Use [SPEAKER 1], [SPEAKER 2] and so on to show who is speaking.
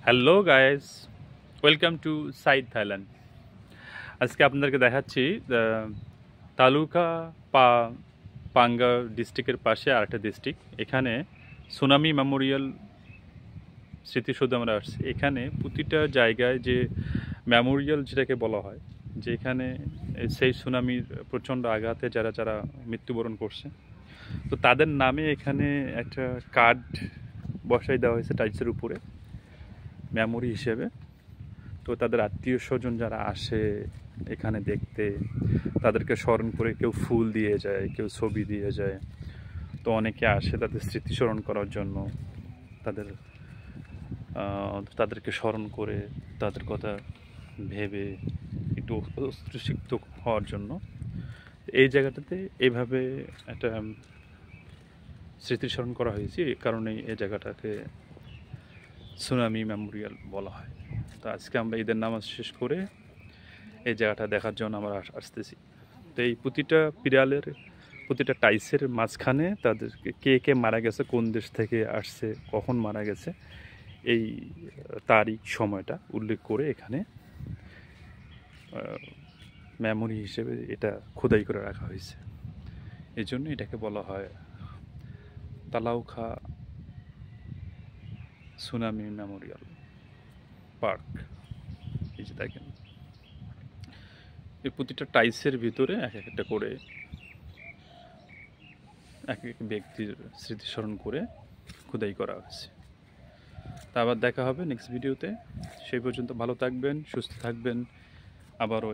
[SPEAKER 1] Hello guys, welcome to side Thailand. আজকে আপনাদেরকে দেখাচ্ছি তালুকা পাঙ্গা ডিস্ট্রিক্টের পাশে আরেকটা ডিস্ট্রিক্ট। এখানে সুনামি মেমোরিয়াল স্মৃতিসৌধ আমরা আসছি। এখানে প্রতিটা জায়গায় যে মেমোরিয়াল যেটাকে বলা হয়, যে এখানে সেই সুনামির প্রচণ্ড আঘাতে যারা যারা মৃত্যুবরণ করছে, তো তাদের নামে এখানে একটা কার্ড বসাই দেওয়া হয়েছে টাইলসের উপরে মেমোরি হিসেবে। তো তাদের আত্মীয় স্বজন যারা আসে এখানে দেখতে, তাদেরকে স্মরণ করে কেউ ফুল দিয়ে যায়, কেউ ছবি দিয়ে যায়। তো অনেকে আসে তাদের স্মৃতিস্মরণ করার জন্য, তাদেরকে স্মরণ করে তাদের কথা ভেবে একটু অশ্রুসিক্ত হওয়ার জন্য এই জায়গাটাতে এইভাবে একটা স্মৃতিস্মরণ করা হয়েছে। এই কারণেই এই জায়গাটাকে সুনামি মেমোরিয়াল বলা হয়। তো আজকে আমরা ঈদের নামাজ শেষ করে এই জায়গাটা দেখার জন্য আমরা আসতেছি। তো এই প্রতিটা পিরালের, প্রতিটা টাইসের মাঝখানে তাদেরকে কে কে মারা গেছে, কোন দেশ থেকে আসছে, কখন মারা গেছে, এই তারিখ সময়টা উল্লেখ করে এখানে মেমোরি হিসেবে এটা খোদাই করে রাখা হয়েছে। এই জন্য এটাকে বলা হয় তালাউখা সুনামি মেমোরিয়াল পার্ক। এই যে দেখেন, এই প্রতিটা টাইসের ভিতরে এক একটা করে এক এক ব্যক্তির স্মৃতিস্মরণ করে খোদাই করা হয়েছে। তা আবার দেখা হবে নেক্সট ভিডিওতে। সেই পর্যন্ত ভালো থাকবেন, সুস্থ থাকবেন। আবারও